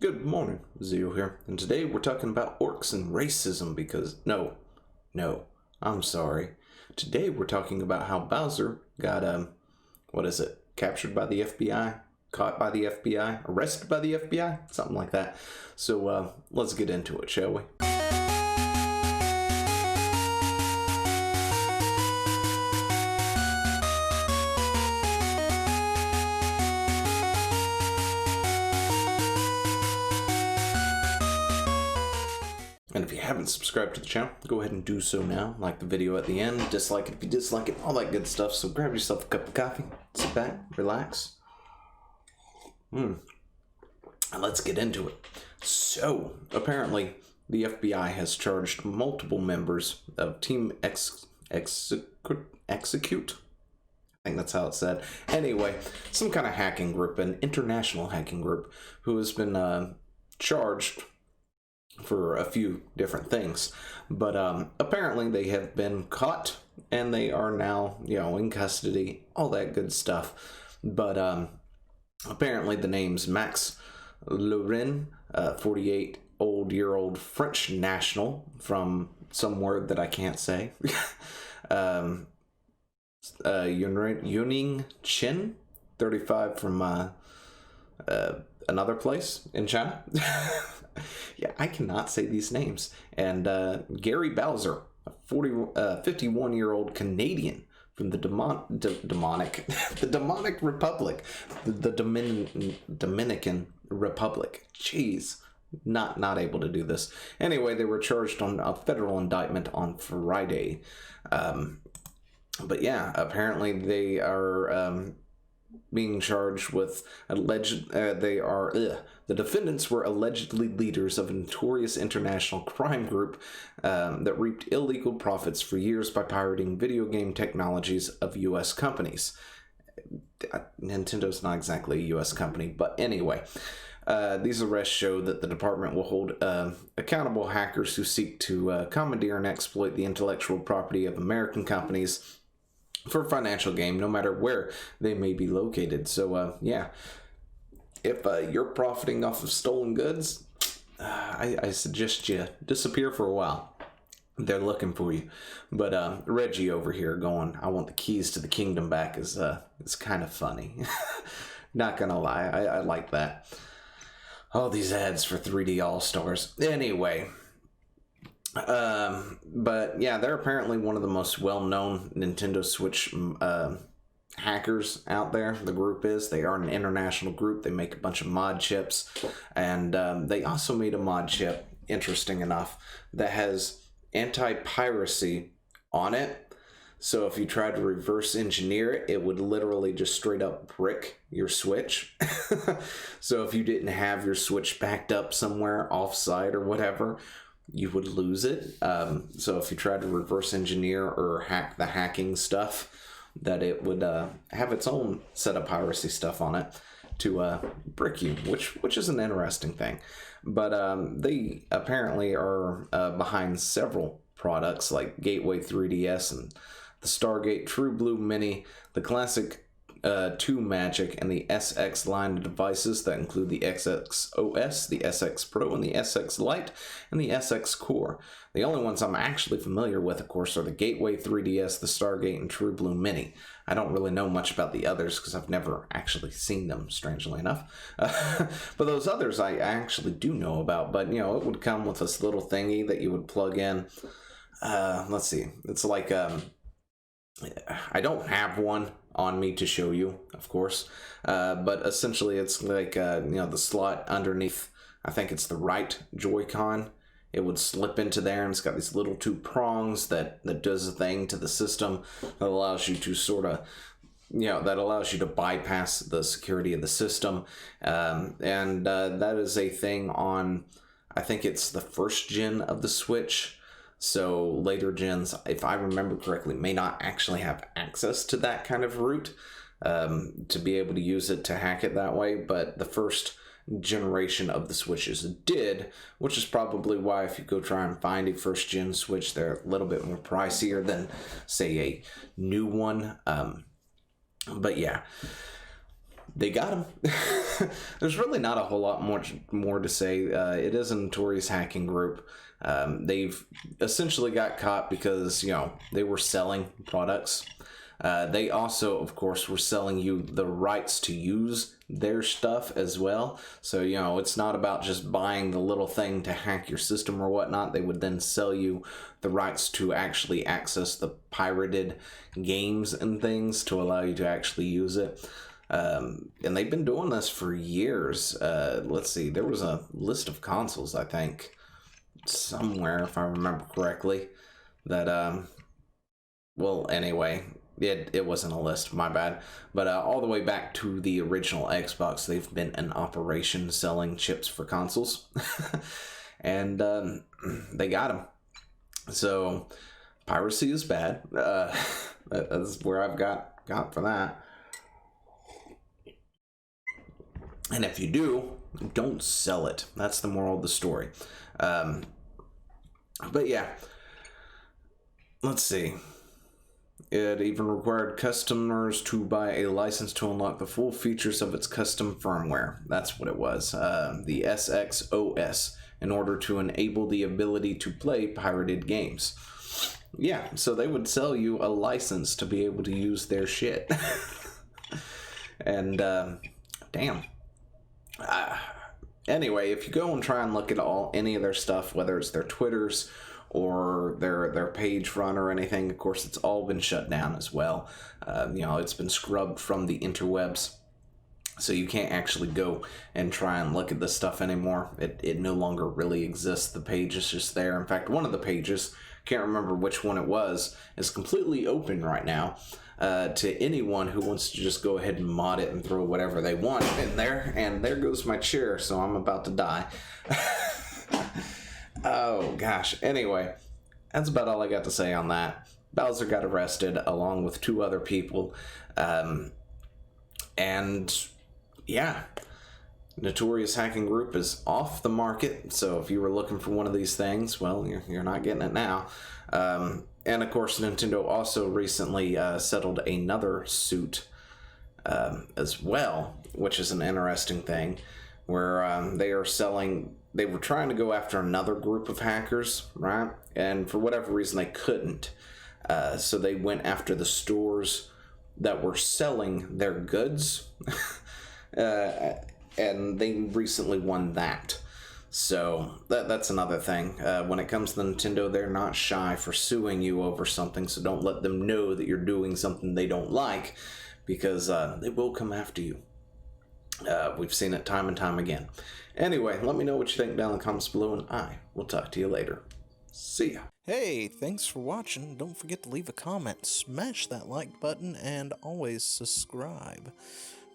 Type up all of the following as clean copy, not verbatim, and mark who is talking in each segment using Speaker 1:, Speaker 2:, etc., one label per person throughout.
Speaker 1: Good morning, Zio here, and today we're talking about orcs and racism because, I'm sorry. Today we're talking about how Bowser got, captured by the FBI, caught by the FBI, arrested by the FBI, something like that. So, let's get into it, shall we? And if you haven't subscribed to the channel, go ahead and do so now. Like the video at the end, dislike it if you dislike it, all that good stuff. So grab yourself a cup of coffee, sit back, relax. And let's get into it. So, apparently, the FBI has charged multiple members of Team Execute. I think that's how it's said. Anyway, some kind of hacking group, an international hacking group, who has been charged for a few different things, but apparently they have been caught and they are now, in custody, all that good stuff. But apparently the name's Max Laurin, 48-year-old French national from some word that I can't say. Yuning Chin, 35, from another place in China. Yeah, I cannot say these names. And Gary Bowser, a 51-year-old Canadian from the Demonic Republic, the Dominican Republic. Jeez, not able to do this. Anyway, they were charged on a federal indictment on Friday. But yeah, apparently they are being charged with the defendants were allegedly leaders of a notorious international crime group that reaped illegal profits for years by pirating video game technologies of U.S. companies. Nintendo's not exactly a U.S. company, but anyway. These arrests show that the department will hold accountable hackers who seek to commandeer and exploit the intellectual property of American companies for financial gain, no matter where they may be located. So, yeah, if you're profiting off of stolen goods, I suggest you disappear for a while. They're looking for you. But Reggie over here going, I want the keys to the kingdom back is kind of funny. Not gonna lie, I like that. All these ads for 3D All-Stars. Anyway. But yeah, they're apparently one of the most well-known Nintendo Switch hackers out there. The group is. They are an international group. They make a bunch of mod chips, and they also made a mod chip, interesting enough, that has anti-piracy on it. So if you try to reverse engineer it, it would literally just straight up brick your Switch. So if you didn't have your Switch backed up somewhere off-site or whatever, you would lose it. So if you try to reverse engineer or hack the hacking stuff, that it would have its own set of piracy stuff on it to brick you, which is an interesting thing. But they apparently are behind several products like Gateway 3DS and the Stargate True Blue Mini, the Classic 2 Magic, and the SX line of devices that include the SX OS, the SX Pro, and the SX Lite, and the SX Core. The only ones I'm actually familiar with, of course, are the Gateway 3DS, the Stargate, and True Blue Mini. I don't really know much about the others because I've never actually seen them, strangely enough. But those others I actually do know about, but, it would come with this little thingy that you would plug in. Let's see. It's like, I don't have one on me to show you, of course, but essentially it's like the slot underneath, I think it's the right Joy-Con. It would slip into there, and it's got these little two prongs that does a thing to the system that allows you to sort of, that allows you to bypass the security of the system, and that is a thing on, I think it's the first gen of the Switch. So later gens, if I remember correctly, may not actually have access to that kind of route to be able to use it to hack it that way. But the first generation of the Switches did, which is probably why if you go try and find a first gen Switch, they're a little bit more pricier than, say, a new one. But yeah, they got him. There's really not a whole lot more to say. It is a notorious hacking group. They've essentially got caught because, you know, they were selling products. They also, of course, were selling you the rights to use their stuff as well. So, you know, it's not about just buying the little thing to hack your system or whatnot. They would then sell you the rights to actually access the pirated games and things to allow you to actually use it. And they've been doing this for years. Let's see, there was a list of consoles, I think, somewhere, if I remember correctly, that, well, anyway, it wasn't a list, my bad, but all the way back to the original Xbox, they've been in operation selling chips for consoles, and they got them. So piracy is bad. That's where I've got for that. And if you do, don't sell it. That's the moral of the story. But yeah, let's see. It even required customers to buy a license to unlock the full features of its custom firmware. That's what it was, the SXOS, in order to enable the ability to play pirated games. Yeah, so they would sell you a license to be able to use their shit. And, damn. Anyway, if you go and try and look at any of their stuff, whether it's their Twitters or their page run or anything, of course, it's all been shut down as well. You know, it's been scrubbed from the interwebs, so you can't actually go and try and look at this stuff anymore. It no longer really exists. The page is just there. In fact, one of the pages, can't remember which one it was, is completely open right now to anyone who wants to just go ahead and mod it and throw whatever they want in there. And there goes my chair, so I'm about to die. Oh, gosh. Anyway, that's about all I got to say on that. Bowser got arrested along with 2 other people. And, yeah, Notorious Hacking Group is off the market. So if you were looking for one of these things, well, you're not getting it now. And, of course, Nintendo also recently settled another suit as well, which is an interesting thing, where they were trying to go after another group of hackers, right? And for whatever reason, they couldn't. So they went after the stores that were selling their goods. And they recently won that. So that's another thing. When it comes to Nintendo, they're not shy for suing you over something, so don't let them know that you're doing something they don't like, because they will come after you. We've seen it time and time again. Anyway, let me know what you think down in the comments below, and I will talk to you later. See ya. Hey, thanks for watching. Don't forget to leave a comment, smash that like button, and always subscribe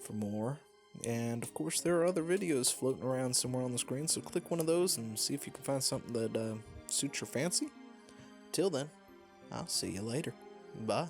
Speaker 1: for more. And of course, there are other videos floating around somewhere on the screen, so click one of those and see if you can find something that suits your fancy. Till then, I'll see you later. Bye.